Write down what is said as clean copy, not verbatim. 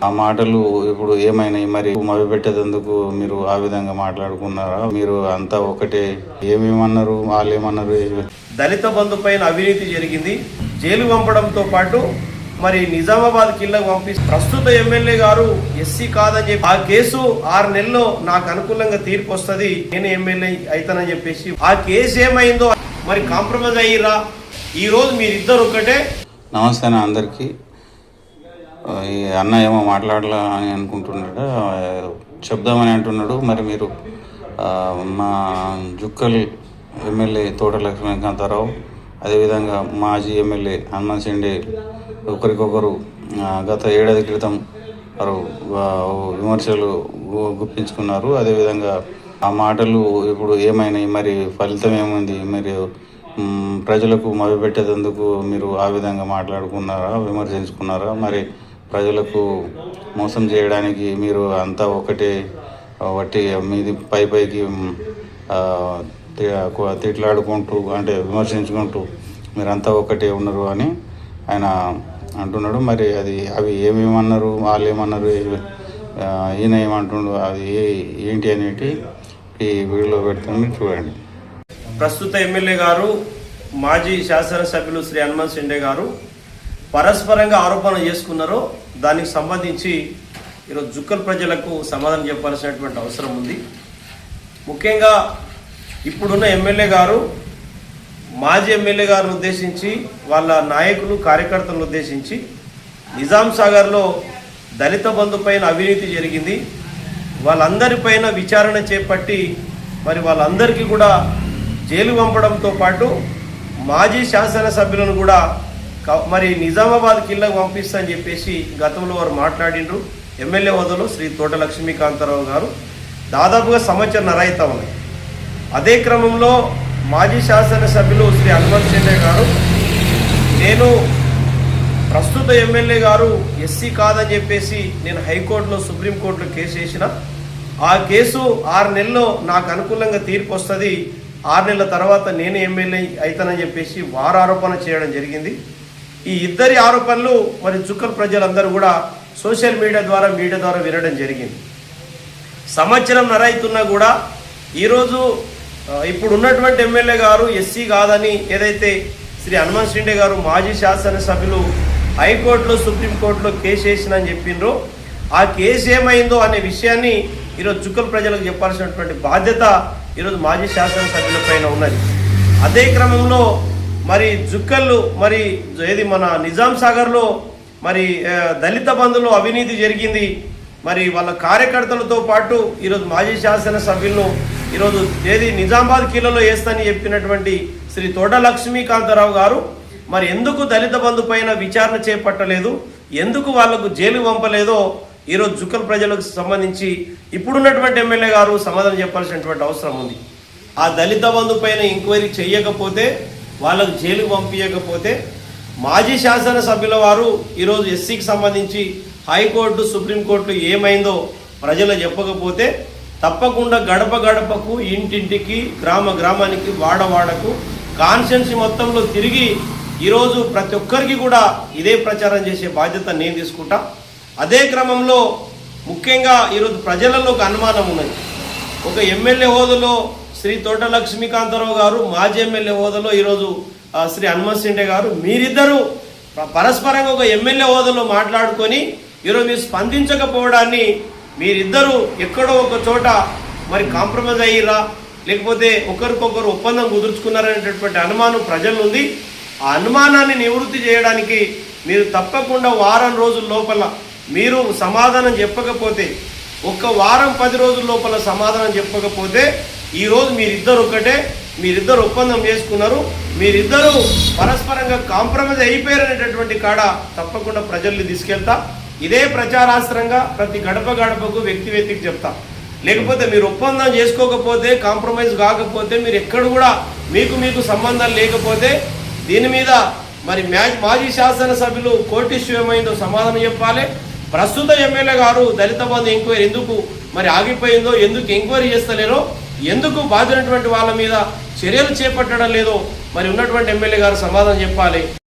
ఆ మాటలు ఇప్పుడు ఏమైనాయి మరి మభ్యపెట్టేందుకు మీరు ఆ విధంగా మాట్లాడుకున్నారా? మీరు అంతా ఒకటే ఏమేమన్నారు, వాళ్ళు ఏమన్నారు? దళిత బంధు పైన అవినీతి జరిగింది, జైలు పంపడంతో పాటు మరి నిజామాబాద్ కిల్లకు పంపి ప్రస్తుత ఎమ్మెల్యే గారు ఎస్సీ కాదని చెప్పి ఆ కేసు 6 నెలల్లో నాకు అనుకూలంగా తీర్పు వస్తుంది, నేను ఎమ్మెల్యే అవుతానని చెప్పేసి ఆ కేసు ఏమైందో మరి కాంప్రమైజ్ అయ్యిరా. ఈ రోజు మీరిద్దరు ఒకటే. నమస్తే అన్న అందరికీ. ఈ అన్న ఏమో మాట్లాడాలని అనుకుంటున్నాడు, చెప్దామని అంటున్నాడు. మరి మీరు మా జుక్కల్ ఎమ్మెల్యే తోట లక్ష్మీకాంతారావు, అదేవిధంగా మాజీ ఎమ్మెల్యే హనుమంత్ షిండే ఒకరికొకరు గత ఏడాది క్రితం వారు విమర్శలు గుప్పించుకున్నారు. అదేవిధంగా ఆ మాటలు ఇప్పుడు ఏమైనాయి, మరి ఫలితం ఏముంది, మరి ప్రజలకు మభ్యపెట్టేందుకు మీరు ఆ విధంగా మాట్లాడుకున్నారా, విమర్శించుకున్నారా? మరి ప్రజలకు మోసం చేయడానికి మీరు అంతా ఒకటే వట్టి మీది పైకి తిట్లాడుకుంటూ అంటే విమర్శించుకుంటూ మీరంతా ఒకటే ఉన్నారు అని ఆయన అంటున్నాడు. మరి అవి ఏమేమన్నారు, వాళ్ళు ఏమన్నారు, ఈయన ఏమంటుండు, అది ఏంటి అనేటి ఈ వీడియోలో పెడుతుంది, చూడండి. ప్రస్తుత ఎమ్మెల్యే గారు మాజీ శాసనసభ్యులు శ్రీ హనుమంత్ షిండే గారు పరస్పరంగా ఆరోపణ చేసుకున్నారో దానికి సంబంధించి ఈరోజు జుక్కల్ ప్రజలకు సమాధానం చెప్పాల్సినటువంటి అవసరం ఉంది. ముఖ్యంగా ఇప్పుడున్న ఎమ్మెల్యే గారు మాజీ ఎమ్మెల్యే గారిని ఉద్దేశించి, వాళ్ళ నాయకులు కార్యకర్తలను ఉద్దేశించి నిజాం సాగర్లో దళిత బంధు పైన అవినీతి జరిగింది, వాళ్ళందరిపైన విచారణ చేపట్టి మరి వాళ్ళందరికీ కూడా జైలు పంపడంతో పాటు మాజీ శాసనసభ్యులను కూడా మరి నిజామాబాద్ కిల్లకు పంపిస్తామని చెప్పేసి గతంలో వారు మాట్లాడిండ్రు. ఎమ్మెల్యే హోదాలో శ్రీ తోట లక్ష్మీకాంతారావు గారు దాదాపుగా సంవత్సరం అవుతా ఉన్నాయి. అదే క్రమంలో మాజీ శాసనసభ్యులు శ్రీ హనుమంత్ షిండే గారు, నేను ప్రస్తుత ఎమ్మెల్యే గారు ఎస్సీ కాదని చెప్పేసి నేను హైకోర్టులో సుప్రీంకోర్టులో కేసు వేసిన, ఆ కేసు 6 నెలల్లో నాకు అనుకూలంగా తీర్పు వస్తుంది, 6 నెలల తర్వాత నేను ఎమ్మెల్యే అవుతానని చెప్పేసి వారు ఆరోపణ చేయడం జరిగింది. ఈ ఇద్దరి ఆరోపణలు మరి జుక్కల్ ప్రజలందరూ కూడా సోషల్ మీడియా ద్వారా వినడం జరిగింది. సంవత్సరం అవుతున్నా కూడా ఈరోజు ఇప్పుడు ఉన్నటువంటి ఎమ్మెల్యే గారు ఎస్సీ కాదని ఏదైతే శ్రీ హనుమంత్ షిండే గారు మాజీ శాసనసభ్యులు హైకోర్టులో సుప్రీంకోర్టులో కేసు వేసినని చెప్పిండ్రో, ఆ కేసు ఏమైందో అనే విషయాన్ని ఈరోజు జుక్కల్ ప్రజలకు చెప్పాల్సినటువంటి బాధ్యత ఈరోజు మాజీ శాసనసభ్యుల పైన ఉన్నది. అదే క్రమంలో మరి జుక్కళ్ళు మరి ఏది మన నిజాం సాగర్లో మరి దళిత బంధులో అవినీతి జరిగింది, మరి వాళ్ళ కార్యకర్తలతో పాటు ఈరోజు మాజీ శాసనసభ్యులను ఈరోజు ఏది నిజామాబాద్ కిల్లలో వేస్తానని చెప్పినటువంటి శ్రీ తోట లక్ష్మీకాంతారావు గారు మరి ఎందుకు దళిత బంధు పైన విచారణ చేపట్టలేదు, ఎందుకు వాళ్లకు జైలు పంపలేదో ఈరోజు జుక్కల్ ప్రజలకు సంబంధించి ఇప్పుడున్నటువంటి ఎమ్మెల్యే గారు సమాధానం చెప్పాల్సినటువంటి అవసరం ఉంది. ఆ దళిత బంధు పైన ఎంక్వైరీ చేయకపోతే, వాళ్ళకు జైలు పంపించకపోతే, మాజీ శాసనసభ్యుల వారు ఈరోజు ఎస్సీకి సంబంధించి హైకోర్టు సుప్రీంకోర్టు ఏమైందో ప్రజలు చెప్పకపోతే తప్పకుండా గడప గడపకు, ఇంటింటికి, గ్రామానికి, వాడకు కాన్స్టిట్యున్సీ మొత్తంలో తిరిగి ఈరోజు ప్రతి ఒక్కరికి కూడా ఇదే ప్రచారం చేసే బాధ్యత నేను తీసుకుంటా. అదే క్రమంలో ముఖ్యంగా ఈరోజు ప్రజలలో ఒక అనుమానం ఉన్నది. ఒక ఎమ్మెల్యే హోదాలో శ్రీ తోట లక్ష్మీకాంతారావు గారు, మాజీ ఎమ్మెల్యే హోదాలో ఈరోజు శ్రీ హనుమంత్ షిండే గారు, మీరిద్దరూ పరస్పరంగా ఒక ఎమ్మెల్యే హోదాలో మాట్లాడుకొని ఈరోజు మీరు స్పందించకపోవడాన్ని, మీరిద్దరూ ఎక్కడో ఒక చోట మరి కాంప్రమైజ్ అయ్యిరా, లేకపోతే ఒకరికొకరు ఒప్పందం కుదుర్చుకున్నారనేటటువంటి అనుమానం ప్రజలు ఉంది. ఆ అనుమానాన్ని నివృత్తి చేయడానికి మీరు తప్పకుండా వారం రోజుల లోపల మీరు సమాధానం చెప్పకపోతే, ఒక్క వారం 10 రోజుల లోపల సమాధానం చెప్పకపోతే, ఈరోజు మీరిద్దరు ఒకటే, మీరిద్దరు ఒప్పందం చేసుకున్నారు, మీరిద్దరూ పరస్పరంగా కాంప్రమైజ్ అయిపోయారనేటటువంటి కాడ తప్పకుండా ప్రజల్ని తీసుకెళ్తా. ఇదే ప్రచారాస్త్రంగా ప్రతి గడపకు వ్యక్తికి చెప్తా. లేకపోతే మీరు ఒప్పందం చేసుకోకపోతే, కాంప్రమైజ్ కాకపోతే, మీరు ఎక్కడ కూడా మీకు సంబంధం లేకపోతే దీని మీద మరి మాజీ శాసనసభ్యులు కోర్టు ఇష్యూ ఏమైందో సమాధానం చెప్పాలి. ప్రస్తుత ఎమ్మెల్యే గారు దళిత బంధు ఎంక్వైరీ ఎందుకు మరి ఆగిపోయిందో, ఎందుకు ఎంక్వైరీ చేస్తలేరో, ఎందుకు బాధినటువంటి వాళ్ళ మీద చర్యలు చేపట్టడం లేదో మరి ఉన్నటువంటి ఎమ్మెల్యే గారు సమాధానం చెప్పాలి.